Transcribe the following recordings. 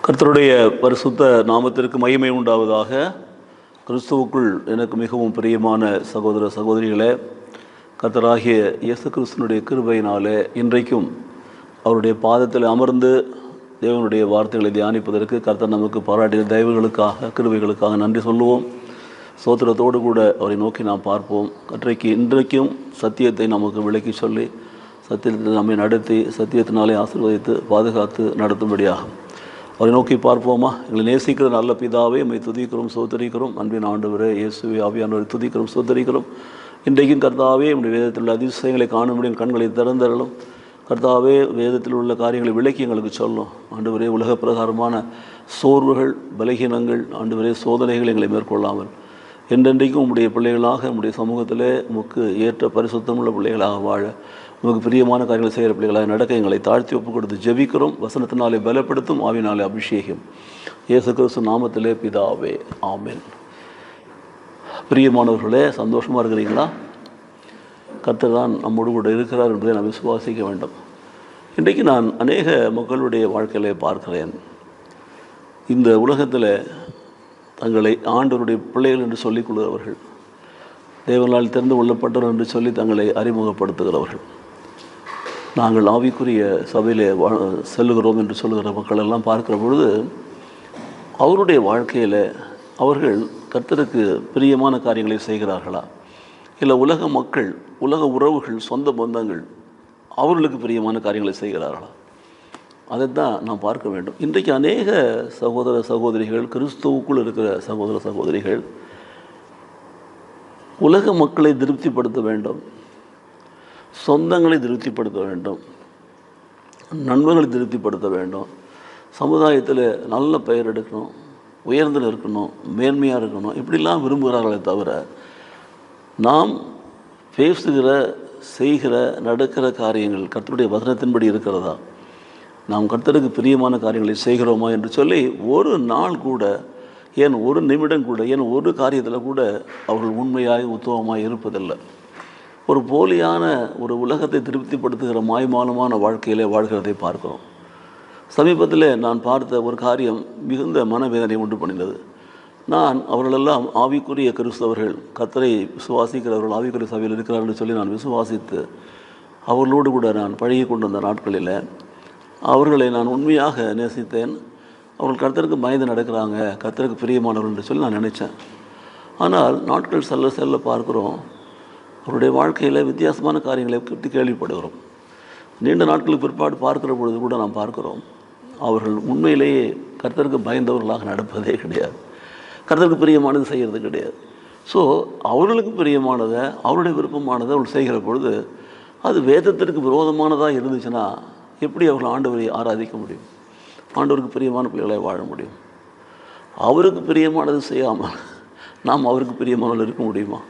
கர்த்தருடைய பரிசுத்த நாமத்திற்கு மகிமை உண்டாவதாக. கிறிஸ்துவுக்குள் எனக்கு மிகவும் பிரியமான சகோதர சகோதரிகளே, கர்த்தராகிய இயேசு கிறிஸ்துனுடைய கிருபையினாலே இன்றைக்கும் அவருடைய பாதத்தில் அமர்ந்து தேவனுடைய வார்த்தைகளை தியானிப்பதற்கு கர்த்தர் நமக்கு பாராட்டிய தயவுகளுக்காக கிருபைகளுக்காக நன்றி சொல்லுவோம். சோத்திரத்தோடு கூட அவரை நோக்கி நாம் பார்ப்போம். இன்றைக்கும் சத்தியத்தை நமக்கு விளக்கி சொல்லி சத்தியத்தை நம்மை நடத்தி சத்தியத்தினாலே ஆசீர்வதித்து பாதுகாத்து நடத்தும்படியாகும். அவரை நோக்கி பார்ப்போமா? எங்களை நேசிக்கிற நல்ல பிதாவே, நம்மை துதிக்கிறோம், சோதரிக்கிறோம். அன்பின் ஆண்டவரே இயேசுவே ஆவியானவரை துதிக்கிறோம், சோதரிக்கிறோம். இன்றைக்கும் கர்த்தாவே நம்முடைய வேதத்தில் உள்ள அதிசயங்களை காண முடியும் கண்களை திறந்தரலும். கர்த்தாவே வேதத்தில் உள்ள காரியங்களை விளக்கி எங்களுக்கு சொல்லும். ஆண்டவரே உலக பிரகாரமான சோர்வுகள், பலகீனங்கள், ஆண்டவரே சோதனைகள் எங்களை மேற்கொள்ளாமல் என்றென்றைக்கும் உம்முடைய பிள்ளைகளாக நம்முடைய சமூகத்திலே உமக்கு ஏற்ற பரிசுத்தமுள்ள பிள்ளைகளாக வாழ, உமக்கு பிரியமான காரியங்களை செய்கிற பிள்ளைகளாக நடக்க எங்களை தாழ்த்தி ஒப்பு கொடுத்து ஜெபிக்கிறோம். வசனத்தினாலே பலப்படுத்தும், ஆவினாலே அபிஷேகம். இயேசு கிறிஸ்து நாமத்திலே பிதாவே, ஆமென். பிரியமானவர்களே, சந்தோஷமாக இருக்கிறீங்களா? கர்த்தர் தான் நம்மோடு கூட இருக்கிறார் என்பதை நான் விசுவாசிக்க வேண்டும். இன்றைக்கு நான் அநேக மக்களுடைய வாழ்க்கையிலே பார்க்கிறேன். இந்த உலகத்தில் தங்களை ஆண்டவருடைய பிள்ளைகள் என்று சொல்லிக் கொள்கிறவர்கள், தேவனால் தெரிந்து கொள்ளப்பட்டவர் என்று சொல்லி தங்களை அறிமுகப்படுத்துகிறவர்கள், நாங்கள் ஆவிக்குரிய சபையிலே செல்லுகிறோம் என்று சொல்லுகிற மக்கள் எல்லாம் பார்க்கிற பொழுது அவருடைய வாழ்க்கையில் அவர்கள் கர்த்தருக்கு பிரியமான காரியங்களை செய்கிறார்களா, இல்லை உலக மக்கள், உலக உறவுகள், சொந்த பந்தங்கள் அவர்களுக்கு பிரியமான காரியங்களை செய்கிறார்களா? அதைத்தான் நாம் பார்க்க வேண்டும். இன்றைக்கு அநேக சகோதர சகோதரிகள், கிறிஸ்துவுக்குள் இருக்கிற சகோதர சகோதரிகள் உலக மக்களை திருப்திப்படுத்த வேண்டும், சொந்தங்களை திருப்திப்படுத்த வேண்டும், நண்பர்களை திருப்திப்படுத்த வேண்டும், சமுதாயத்தில் நல்ல பெயர் எடுக்கணும், உயர்ந்து இருக்கணும், மேன்மையாக இருக்கணும், இப்படிலாம் விரும்புகிறார்களே தவிர நாம் பேசுகிற, செய்கிற, நடக்கிற காரியங்கள் கர்த்தருடைய வசனத்தின்படி இருக்கிறதா, நாம் கர்த்தருக்கு பிரியமான காரியங்களை செய்கிறோமா என்று சொல்லி ஒரு நாள் கூட, ஏன் ஒரு நிமிடம் கூட, ஏன் ஒரு காரியத்தில் கூட அவர்கள் உண்மையாய் உத்தமமாய் இருப்பதில்லை. ஒரு போலியான ஒரு உலகத்தை திருப்திப்படுத்துகிற மாய்மாலமான வாழ்க்கையிலே வாழ்கிறதை பார்க்கிறோம். சமீபத்தில் நான் பார்த்த ஒரு காரியம் மிகுந்த மனவேதனை உண்டு பண்ணினது. நான் அவர்களெல்லாம் ஆவிக்குரிய கிறிஸ்தவர்கள், கர்த்தரை விசுவாசிக்கிறவர்கள், ஆவிக்குரிய சபையில் இருக்கிறார்கள் சொல்லி நான் விசுவாசித்து அவர்களோடு கூட நான் பழகி கொண்டு வந்த நாட்களில் அவர்களை நான் உண்மையாக நேசித்தேன். அவர்கள் கர்த்தருக்கு பயந்து நடக்கிறாங்க, கர்த்தருக்கு பிரியமானவர்கள் என்று சொல்லி நான் நினச்சேன். ஆனால் நாட்கள் செல்ல செல்ல பார்க்குறோம், அவருடைய வாழ்க்கையில் வித்தியாசமான காரியங்களை பற்றி கேள்விப்படுகிறோம். நீண்ட நாட்களுக்கு பிற்பாடு பார்க்குற பொழுது கூட நாம் பார்க்குறோம், அவர்கள் உண்மையிலேயே கர்த்தருக்கு பயந்தவர்களாக நடப்பதே கிடையாது, கர்த்தருக்கு பிரியமானது செய்கிறது கிடையாது. ஸோ அவர்களுக்கு பிரியமானதை, அவருடைய விருப்பமானதை அவர்கள் செய்கிற பொழுது அது வேதத்திற்கு விரோதமானதாக இருந்துச்சுன்னா எப்படி அவர்கள் ஆண்டவரை ஆராதிக்க முடியும், ஆண்டவருக்கு பிரியமான பிள்ளைகளை வாழ முடியும்? அவருக்கு பிரியமானது செய்யாமல் நாம் அவருக்கு பிரியமானவர்கள் இருக்க முடியுமா?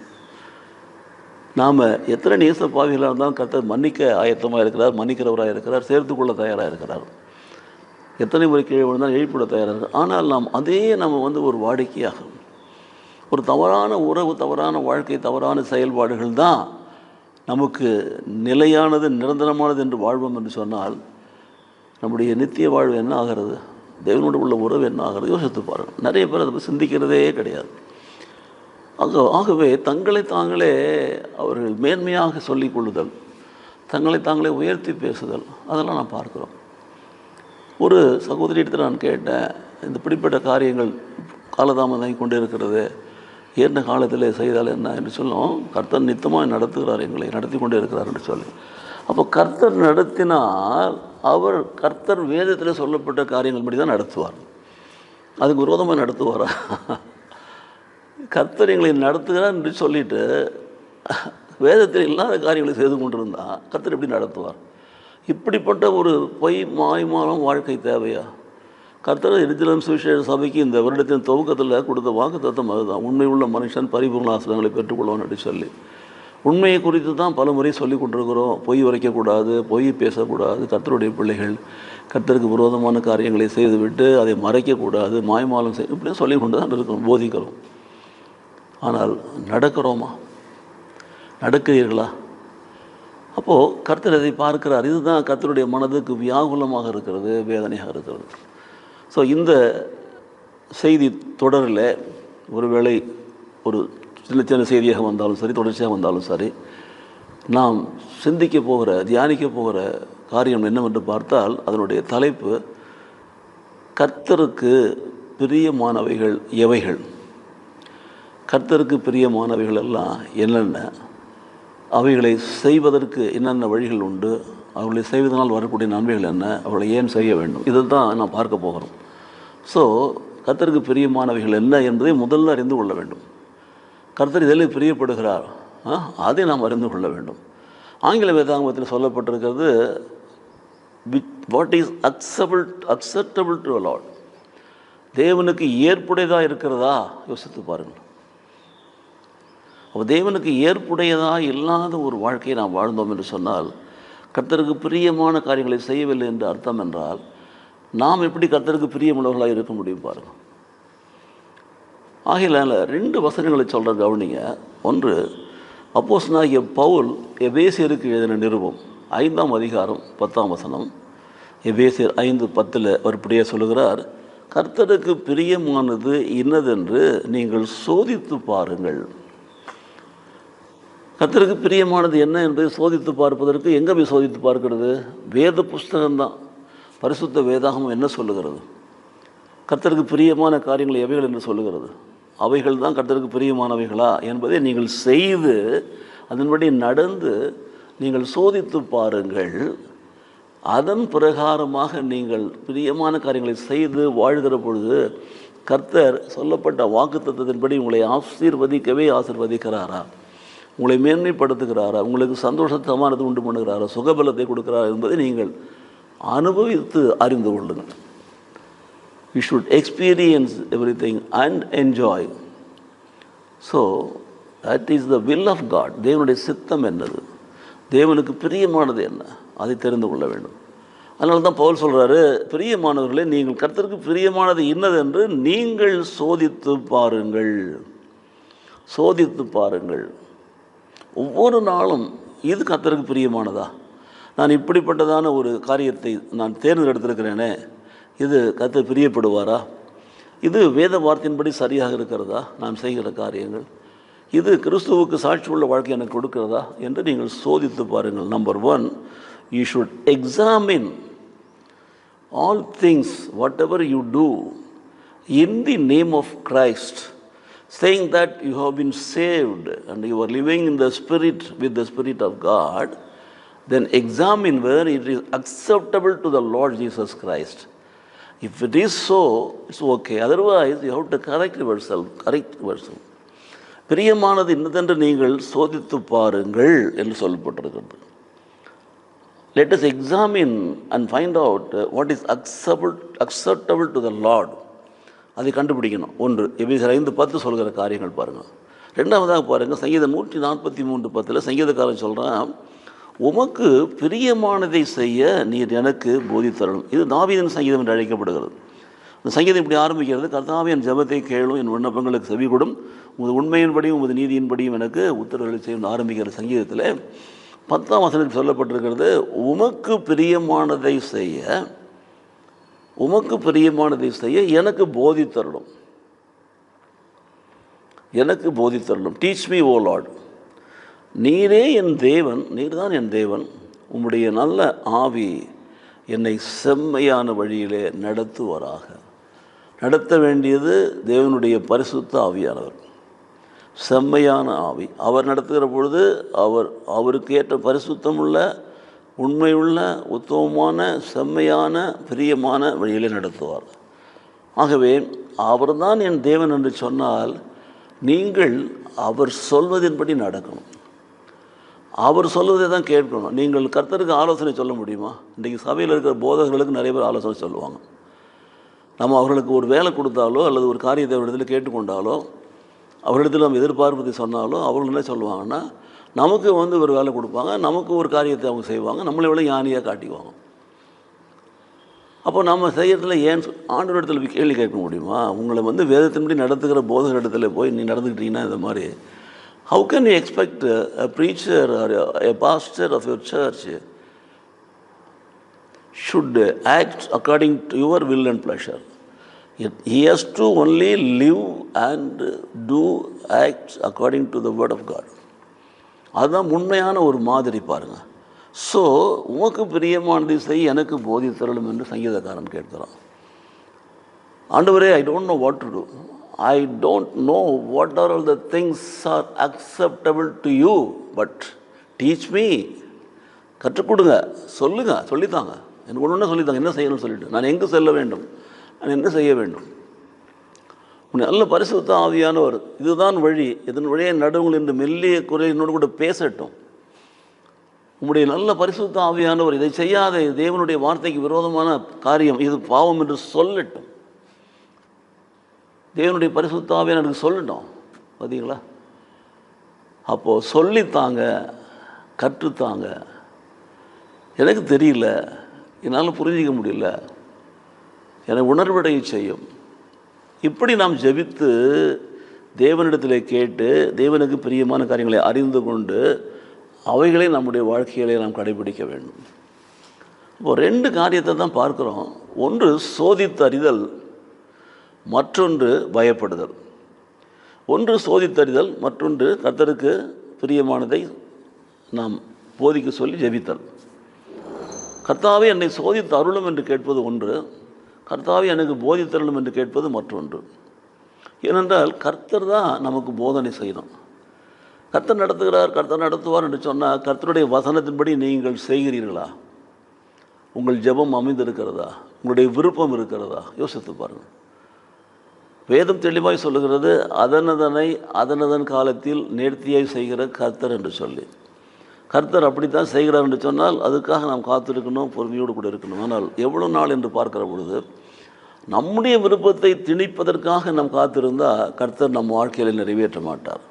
நாம் எத்தனை நேச பாவிகளாக இருந்தாலும் கர்த்தர் மன்னிக்க ஆயத்தமாக இருக்கிறார், மன்னிக்கிறவராக இருக்கிறார், சேர்த்துக்கொள்ள தயாராக இருக்கிறார். எத்தனை முறை கீழே விழுந்தால் எழுப்பிட தயாராக இருக்கிறார். ஆனால் நாம் நம்ம ஒரு வாடிக்கையாக ஒரு தவறான உறவு, தவறான வாழ்க்கை, தவறான செயல்பாடுகள் தான் நமக்கு நிலையானது, நிரந்தரமானது என்று வாழ்வோம் என்று சொன்னால் நம்முடைய நித்திய வாழ்வு என்ன ஆகிறது, தேவனோடு உள்ள உறவு என்ன ஆகிறது? யோசித்து பாருங்கள். நிறைய பேர் அதை சிந்திக்கிறதே கிடையாது. ஆகவே தங்களை தாங்களே அவர்கள் மேன்மையாக சொல்லிக் கொள்ளுதல், தங்களை தாங்களே உயர்த்தி பேசுதல், அதெல்லாம் நான் பார்க்குறோம். ஒரு சகோதரியிடத்தில் நான் கேட்டேன், இந்த இப்படிப்பட்ட காரியங்கள் காலதாமதம் கொண்டு இருக்கிறது, ஏற்ற காலத்தில் செய்தால் என்ன என்று சொல்லும். கர்த்தர் நித்தமாக நடத்துகிறார், எங்களை நடத்தி கொண்டே இருக்கிறார் என்று சொல்லி. அப்போ கர்த்தர் நடத்தினால் அவர் கர்த்தர் வேதத்தில் சொல்லப்பட்ட காரியங்கள் படி தான் நடத்துவார். அதுக்கு விரோதமாக நடத்துவாரா? கர்த்தர் எங்களை நடத்துகிறார் என்று சொல்லிட்டு வேதத்தில் இல்லாத காரியங்களை செய்து கொண்டிருந்தால் கர்த்தர் எப்படி நடத்துவார்? இப்படிப்பட்ட ஒரு பொய் மாய்மாலம் வாழ்க்கை தேவையா? கர்த்தர் எருசலேம் சுவிசேஷ சபைக்கு இந்த வருடத்தின் துவக்கத்தில் கொடுத்த வாக்குத்தத்தம் அதுதான், உண்மை உள்ள மனுஷன் பரிபூர்ண ஆசீர்வாதங்களை பெற்றுக்கொள்வான் என்று சொல்லி. உண்மையை குறித்து தான் பல முறை சொல்லி கொண்டிருக்கிறோம். பொய் உரைக்கக்கூடாது, பொய் பேசக்கூடாது, கர்த்தருடைய பிள்ளைகள் கர்த்தருக்கு விரோதமான காரியங்களை செய்துவிட்டு அதை மறைக்கக்கூடாது, மாய்மாலம் இப்படியே சொல்லி கொண்டு தான் இருக்கிறோம், போதிக்கிறோம். ஆனால் நடக்கிறோமா? நடக்கிறீர்களா? அப்போது கர்த்தர் அதை பார்க்கிறார். இதுதான் கர்த்தருடைய மனதுக்கு வியாகுலமாக இருக்கிறது, வேதனையாக இருக்கிறது. ஸோ இந்த செய்தி தொடரில் ஒருவேளை ஒரு சின்ன சின்ன செய்தியாக வந்தாலும் சரி, தொடர்ச்சியாக வந்தாலும் சரி, நாம் சிந்திக்க போகிற, தியானிக்க போகிற காரியம் என்னவென்று பார்த்தால் அதனுடைய தலைப்பு கர்த்தருக்கு பிரியமானவைகள் எவைகள். கர்த்தருக்கு பிரியமானவைகள் எல்லாம் என்னென்ன, அவைகளை செய்வதற்கு என்னென்ன வழிகள் உண்டு, அவர்களை செய்வதனால் வரக்கூடிய நன்மைகள் என்ன, அவர்களை ஏன் செய்ய வேண்டும், இதை தான் நாம் பார்க்க போகிறோம். ஸோ கர்த்தருக்கு பிரியமானவைகள் என்ன என்பதை முதல்ல அறிந்து கொள்ள வேண்டும். கர்த்தர் இதில் பிரியப்படுகிறார், அதை நாம் அறிந்து கொள்ள வேண்டும். ஆங்கில வேதாகமத்தில் சொல்லப்பட்டிருக்கிறது what is acceptable to Lord. தேவனுக்கு ஏற்புடையதாக இருக்கிறதா யோசித்து பாருங்கள். அப்போ தேவனுக்கு ஏற்புடையதாக இல்லாத ஒரு வாழ்க்கையை நாம் வாழ்ந்தோம் என்று சொன்னால் கர்த்தருக்கு பிரியமான காரியங்களை செய்யவில்லை என்று அர்த்தம் என்றால் நாம் எப்படி கர்த்தருக்கு பிரியமுள்ளவர்களாக இருக்க முடியும் பாருங்கள். ஆகையினால 2 வசனங்களை சொல்கிற கவனிங்க. ஒன்று, அப்போஸ்தலனாகிய பவுல் எபேசியருக்கு எழுதின நிருபம் 5ஆம் அதிகாரம் 10ஆம் வசனம். எபேசியர் 5:10 அவர் இப்படியே சொல்லுகிறார், கர்த்தருக்கு பிரியமானது இன்னதென்று நீங்கள் சோதித்து பாருங்கள். கர்த்தருக்கு பிரியமானது என்ன என்பதை சோதித்து பார்ப்பதற்கு எங்கே போய் சோதித்து பார்க்கிறது? வேத புஸ்தகம்தான். பரிசுத்த வேதாகமம் என்ன சொல்லுகிறது? கர்த்தருக்கு பிரியமான காரியங்கள் எவைகள் என்று சொல்லுகிறது. அவைகள் தான் கர்த்தருக்கு பிரியமானவைகளா என்பதை நீங்கள் செய்து அதன்படி நடந்து நீங்கள் சோதித்து பாருங்கள். அதன் பிரகாரமாக நீங்கள் பிரியமான காரியங்களை செய்து வாழ்கிற பொழுது கர்த்தர் சொல்லப்பட்ட வாக்குத்தத்தத்தின்படி உங்களை ஆசீர்வதிக்கிறாரா, உங்களை மேன்மைப்படுத்துகிறாரா, உங்களுக்கு சந்தோஷத்தமானது உண்டு பண்ணுகிறாரா, சுகபலத்தை கொடுக்கிறாரா என்பதை நீங்கள் அனுபவித்து அறிந்து கொள்ளுங்கள். We should experience everything and enjoy. So, that is the will of God. தேவனுடைய சித்தம் என்னது, தேவனுக்கு பிரியமானது என்ன, அதை தெரிந்து கொள்ள வேண்டும். அதனால தான் பவுல் சொல்கிறாரு, பிரியமானவர்களே நீங்கள் கர்த்தருக்கு பிரியமானது இன்னது என்று நீங்கள் சோதித்து பாருங்கள். சோதித்து பாருங்கள். ஒவ்வொரு நாளும் இது கர்த்தருக்கு பிரியமானதா, நான் இப்படிப்பட்டதான ஒரு காரியத்தை நான் தேர்ந்தெடுத்திருக்கிறேனே, இது கர்த்தர் பிரியப்படுவாரா, இது வேத வார்த்தையின்படி சரியாக இருக்கிறதா நாம் செய்கிற காரியங்கள், இது கிறிஸ்துவுக்கு சாட்சி உள்ள வாழ்க்கை எனக்கு கொடுக்கிறதா என்று நீங்கள் சோதித்து பாருங்கள். Number 1, you should examine all things whatever you do in the name of Christ, saying that you have been saved and you are living in the Spirit with the Spirit of God. Then examine whether it is acceptable to the Lord Jesus Christ. If it is so, it's okay. Otherwise, you have to correct yourself. பிரியமானது இன்னதென்று நீங்கள் சோதித்து பாருங்கள் என்று சொல்லப்பட்டிருக்கிறது. Let us examine and find out what is acceptable to the Lord. அதை கண்டுபிடிக்கணும். 1 எபேசியர் 5:10 சொல்கிற காரியங்கள் பாருங்கள். 2வதாக பாருங்கள், சங்கீதம் 143:10 சங்கீதக்காரன் சொல்கிறான், உமக்கு பிரியமானதை செய்ய நீர் எனக்கு போதித்தரணும். இது தாவீதின் சங்கீதம் என்று அழைக்கப்படுகிறது. இந்த சங்கீதம் இப்படி ஆரம்பிக்கிறது, கர்த்தாவே என் ஜெபத்தை கேளும், என் விண்ணப்பங்களுக்கு செவி கொடும், உமது உண்மையின்படியும் உமது நீதியின்படியும் எனக்கு உத்தரவுகளை செய்யும் ஆரம்பிக்கிற சங்கீதத்தில் 10ஆம் வசனத்தில் சொல்லப்பட்டிருக்கிறது, உமக்கு பிரியமானதை செய்ய எனக்கு போதித்தரணும். எனக்கு போதித்தரணும். டீச் மீ ஓ லார்ட். நீரே என் தேவன், நீர்தான் என் தேவன், உம்முடைய நல்ல ஆவி என்னை செம்மையான வழியிலே நடத்துவாராக. நடத்த வேண்டியது தேவனுடைய பரிசுத்த ஆவியானவர், செம்மையான ஆவி. அவர் நடத்துகிற பொழுது அவருக்கு ஏற்ற பரிசுத்தமுள்ள, உண்மையுள்ள, உத்தமமான, செம்மையான, பிரியமான வழியிலே நடத்துவார். ஆகவே அவர்தான் என் தேவன் என்று சொன்னால் நீங்கள் அவர் சொல்வதின்படி நடக்கணும். அவர் சொல்வதை தான் கேட்கணும். நீங்கள் கர்த்தருக்கு ஆலோசனை சொல்ல முடியுமா? இன்றைக்கி சபையில் இருக்கிற போதகர்களுக்கு நிறைய பேர் ஆலோசனை சொல்லுவாங்க. நம்ம அவர்களுக்கு ஒரு வேலை கொடுத்தாலோ அல்லது ஒரு காரியத்தை அவரிடத்தில் கேட்டுக்கொண்டாலோ அவரிடத்தில் நம்ம எதிர்பார்ப்பதை சொன்னாலோ அவர்கள் என்ன சொல்லுவாங்கன்னா, நமக்கு ஒரு வேலை கொடுப்பாங்க, நமக்கு ஒரு காரியத்தை அவங்க செய்வாங்க, நம்மளை விட ஞானியாக காட்டிக்குவாங்க. அப்போ நம்ம செய்யறதுல ஏன் ஆண்டவரிடத்தில் கேள்வி கேட்க முடியுமா? உங்களை வேதத்தின்படி நடத்துகிற போதகர் இடத்துல போய் நீ நடந்துக்கிட்டீங்கன்னா இந்த மாதிரி, how can you expect a preacher or a pastor of your church should act according to your will and pleasure? He has to only live and do acts according to the word of God. அதுதான் உண்மையான ஒரு மாதிரி பாருங்கள். So உமக்கு பிரியமானதை செய், எனக்கு போதித்தருளும் என்று சங்கீதக்காரன் கேட்கிறான். ஆண்டவரே, I don't know what to do. I don't know what are all the things are acceptable to you, but teach me. கற்றுக் கொடுங்க, சொல்லுங்கள், சொல்லித்தாங்க, எனக்கு ஒன்று சொல்லித்தாங்க, என்ன செய்யணும்னு சொல்லிவிட்டு நான் எங்கே செல்ல வேண்டும், நான் என்ன செய்ய வேண்டும். நல்ல பரிசுத்த ஆவியானவர் இதுதான் வழி, இதன் வழியை நடுவுங்கள் என்று மெல்லிய குரல் என்னோடு கூட பேசட்டும். உம்முடைய நல்ல பரிசுத்த ஆவியானவர் இதை செய்யாத, தேவனுடைய வார்த்தைக்கு விரோதமான காரியம், இது பாவம் என்று சொல்லட்டும். தேவனுடைய பரிசுத்த ஆவியானவர் எனக்கு சொல்லட்டும். பார்த்தீங்களா? அப்போது சொல்லித்தாங்க, கற்றுத்தாங்க. எனக்கு தெரியல, என்னால் புரிஞ்சிக்க முடியல, எனக்கு உணர்வடைய செய்யும். இப்படி நாம் ஜெபித்து தேவனிடத்தில் கேட்டு தேவனுக்கு பிரியமான காரியங்களை அறிந்து கொண்டு அவைகளை நம்முடைய வாழ்க்கையிலே நாம் கடைபிடிக்க வேண்டும். இப்போது 2 காரியத்தை தான் பார்க்குறோம். ஒன்று சோதித்தறிதல், மற்றொன்று பயப்படுதல். ஒன்று சோதித்தறிதல், மற்றொன்று கர்த்தருக்கு பிரியமானதை நாம் போதிக்க சொல்லி ஜெபித்தல். கர்த்தாவே என்னை சோதித்து அருளும் என்று கேட்பது ஒன்று, கர்த்தாவே எனக்கு போதித்தருளும் என்று கேட்பது மற்றொன்று. ஏனென்றால் கர்த்தர் தான் நமக்கு போதனை செய்யணும். கர்த்தர் நடத்துகிறார், கர்த்தர் நடத்துவார் என்று சொன்னால் கர்த்தருடைய வசனத்தின்படி நீங்கள் செய்கிறீர்களா? உங்கள் ஜெபம் அமைந்திருக்கிறதா? உங்களுடைய விருப்பம் இருக்கிறதா? யோசித்து பாருங்கள். வேதம் தெளிவாய் சொல்லுகிறது, அதனதன் காலத்தில் நேர்த்தியாய் செய்கிற கர்த்தர் என்று சொல்லி. கர்த்தர் அப்படித்தான் செய்கிறார் என்று சொன்னால் அதுக்காக நாம் காத்திருக்கணும், பொறுமையோடு கூட இருக்கணும். ஆனால் எவ்வளோ நாள் என்று பார்க்கிற பொழுது நம்முடைய விருப்பத்தை திணிப்பதற்காக நாம் காத்திருந்தால் கர்த்தர் நம் வாழ்க்கையில் நிறைவேற்ற மாட்டார்.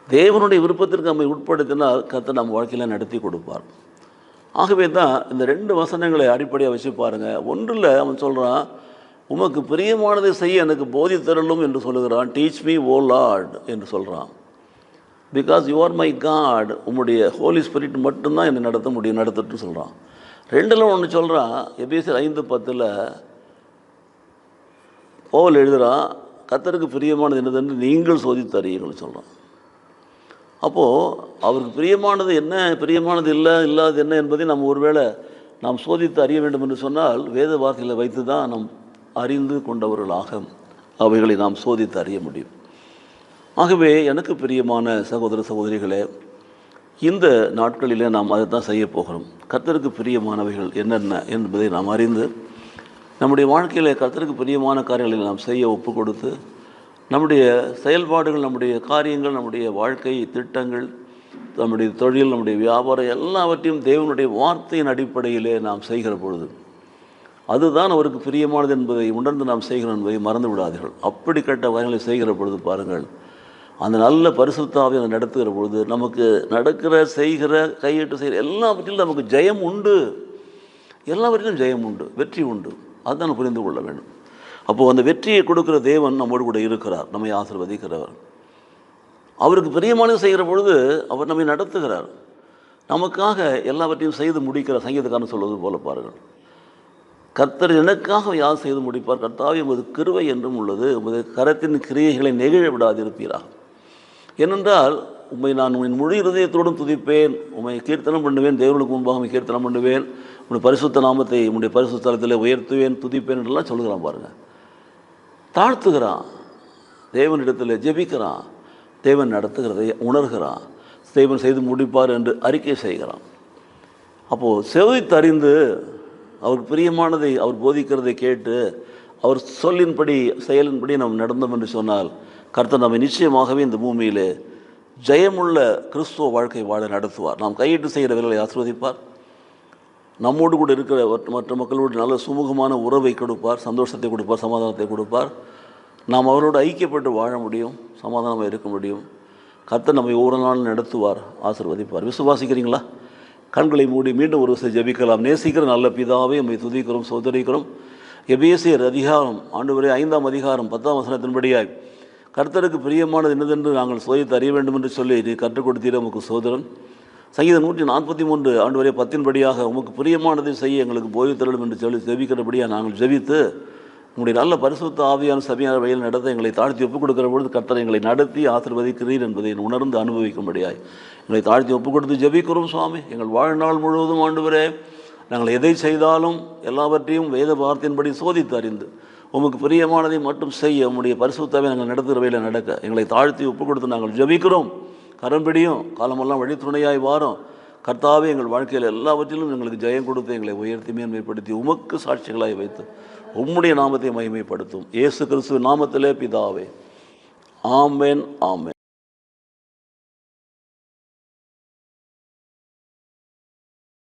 தேவனுடைய விருப்பத்திற்கு நம்மை உட்படுத்தினால் கர்த்தர் நம் வாழ்க்கையில் நடத்தி கொடுப்பார். ஆகவே தான் இந்த 2 வசனங்களை அடிப்படையாக வச்சு பாருங்கள். ஒன்றில் அவன் சொல்கிறான், உமக்கு பிரியமானதை செய்ய எனக்கு போதித்தருளும் என்று சொல்லுகிறான். டீச் மீ ஓ லார்ட் என்று சொல்கிறான். Because you are my God, உம்முடைய ஹோலி ஸ்பிரிட் மட்டும்தான் என்னை நடத்த முடியும், நடத்தட்டுன்னு சொல்கிறான். 2ல் ஒன்று சொல்கிறான். எபேசியர் 5:10 பவுல் எழுதுகிறான், கர்த்தருக்கு பிரியமானது என்னதென்று நீங்கள் சோதித்து அறியுங்கள்னு சொல்கிறான். அப்போது அவருக்கு பிரியமானது என்ன, பிரியமானது இல்லாது என்ன என்பதை நம்ம ஒருவேளை நாம் சோதித்து அறிய வேண்டும் என்று சொன்னால் வேத வார்த்தைகளை வைத்து தான் நாம் அறிந்து கொண்டவர்களாக அவைகளை நாம் சோதித்து அறிய முடியும். ஆகவே எனக்கு பிரியமான சகோதர சகோதரிகளே, இந்த நாட்களிலே நாம் அதை தான் செய்ய போகிறோம். கர்த்தருக்கு பிரியமானவைகள் என்னென்ன என்பதை நாம் அறிந்து நம்முடைய வாழ்க்கையில் கர்த்தருக்கு பிரியமான காரியங்களை நாம் செய்ய ஒப்பு கொடுத்து நம்முடைய செயல்பாடுகள், நம்முடைய காரியங்கள், நம்முடைய வாழ்க்கை திட்டங்கள், நம்முடைய தொழில், நம்முடைய வியாபாரம் எல்லாவற்றையும் தேவனுடைய வார்த்தையின் அடிப்படையிலே நாம் செய்கிற பொழுது அதுதான் அவருக்கு பிரியமானது என்பதை உணர்ந்து நாம் செய்கிறோம் என்பதை மறந்து விடாதீர்கள். அப்படிப்பட்ட காரியங்களை செய்கிற பொழுது பாருங்கள், அந்த நல்ல பரிசுத்தாவை நடத்துகிற பொழுது நமக்கு நடக்கிற, செய்கிற, கையிட்டு செய்கிற எல்லாவற்றிலும் நமக்கு ஜெயம் உண்டு. எல்லாவற்றிலும் ஜெயம் உண்டு, வெற்றி உண்டு. அதுதான் புரிந்து கொள்ள வேண்டும். அப்போது அந்த வெற்றியை கொடுக்குற தேவன் நம்மோடு கூட இருக்கிறார், நம்மை ஆசீர்வதிக்கிறவர். அவருக்கு பிரியமானது செய்கிற பொழுது அவர் நம்மை நடத்துகிறார், நமக்காக எல்லாவற்றையும் செய்து முடிக்கிறார். சங்கீதக்காரன் சொல்வது போல பாருங்கள், கர்த்தர் எனக்காக யார் செய்து முடிப்பார், கர்த்தாவே உமது கிருபை என்றும் உள்ளது, உமது கரத்தின் கிரியைகளை நெகிழ விடாதிருப்பீராக. ஏனென்றால் உம்மை நான் உன் முழு இருதயத்தோடும் துதிப்பேன், உம்மை கீர்த்தனம் பண்ணுவேன், தேவனுக்கு முன்பாக கீர்த்தனம் பண்ணுவேன், உன்னுடைய பரிசுத்த நாமத்தை உன்னுடைய பரிசுத்த ஸ்தலத்தில் உயர்த்துவேன், துதிப்பேன் என்றெல்லாம் சொல்லுகிறான் பாருங்கள். தாழ்த்துகிறான், தேவனிடத்தில் ஜெபிக்கிறான், தேவன் நடத்துகிறதை உணர்கிறான், தேவன் செய்து முடிப்பார் என்று அறிக்கை செய்கிறான். அப்போது செவித்தறிந்து அவருக்கு பிரியமானதை அவர் போதிக்கிறதை கேட்டு அவர் சொல்லின்படி செயலின்படி நாம் நடந்தோம் என்று சொன்னால் கர்த்தர் நம்மை நிச்சயமாகவே இந்த பூமியிலே ஜெயமுள்ள கிறிஸ்துவ வாழ்க்கை வாழ நடத்துவார். நாம் கையிட்டு செய்கிற வேலையை ஆசீர்வதிப்பார். நம்மோடு கூட இருக்கிற மற்ற மக்களோடு நல்ல சுமூகமான உறவை கொடுப்பார், சந்தோஷத்தை கொடுப்பார், சமாதானத்தை கொடுப்பார். நாம் அவரோடு ஐக்கியப்பட்டு வாழ முடியும், சமாதானமாக இருக்க முடியும். கர்த்தர் நம்மை ஒவ்வொரு நாளும் நடத்துவார், ஆசீர்வதிப்பார். விசுவாசிக்கிறீங்களா? கண்களை மூடி மீண்டும் ஒரு விஷயம் ஜெபிக்கலாம். நேசிக்கிற நல்ல பிதாவே உம்மை துதிக்கிறோம், சோதரிக்கிறோம். எபேசியர் அதிகாரம் ஆண்டவரே 5ஆம் அதிகாரம் 10ஆம் வசனத்தின்படியாய் கர்த்தருக்கு பிரியமானது என்னதென்று நாங்கள் சோதித்து அறிய வேண்டும் என்று சொல்லி நீ கற்றுக் கொடுத்தீர உமக்கு சோதரன். சங்கீதம் 143 ஆண்டவரே 10 படியாக உமக்கு பிரியமானதை செய்ய எங்களுக்கு போதித்தருளும் என்று சொல்லி ஜெபிக்கிறபடியாக நாங்கள் ஜெபித்து உங்களுடைய நல்ல பரிசுத்த ஆவியான சபையான வழியில் நடத்த எங்களை தாழ்த்தி ஒப்புக் கொடுக்கிற பொழுது கர்த்தர் எங்களை நடத்தி ஆசீர்வதிக்கிறீர் என்பதை உணர்ந்து அனுபவிக்கும்படியாய் எங்களை தாழ்த்தி ஒப்புக் கொடுத்து ஜெபிக்கிறோம் சுவாமி. எங்கள் வாழ்நாள் முழுவதும் ஆண்டவரே, நாங்கள் எதை செய்தாலும் எல்லாவற்றையும் வேத வார்த்தையின்படி சோதித்து அறிந்து உமக்கு பிரியமானதை மட்டும் செய்ய உம்முடைய பரிசுத்தாவை நாங்கள் நடத்துகிற வழியில் நடக்க எங்களை தாழ்த்தி ஒப்புக் கொடுத்து நாங்கள் ஜெபிக்கிறோம். கரம்படியும் காலமெல்லாம் வழித்துணையாய் வாரோம். கர்த்தாவே, எங்கள் வாழ்க்கையில் எல்லாவற்றிலும் எங்களுக்கு ஜெயம் கொடுத்து எங்களை உயர்த்தி மேன்மைப்படுத்தி உமக்கு சாட்சிகளாய் வைத்து உம்முடைய நாமத்தை மகிமைப்படுத்தும். இயேசு கிறிஸ்துவின் நாமத்திலே பிதாவே, ஆமென், ஆமென்.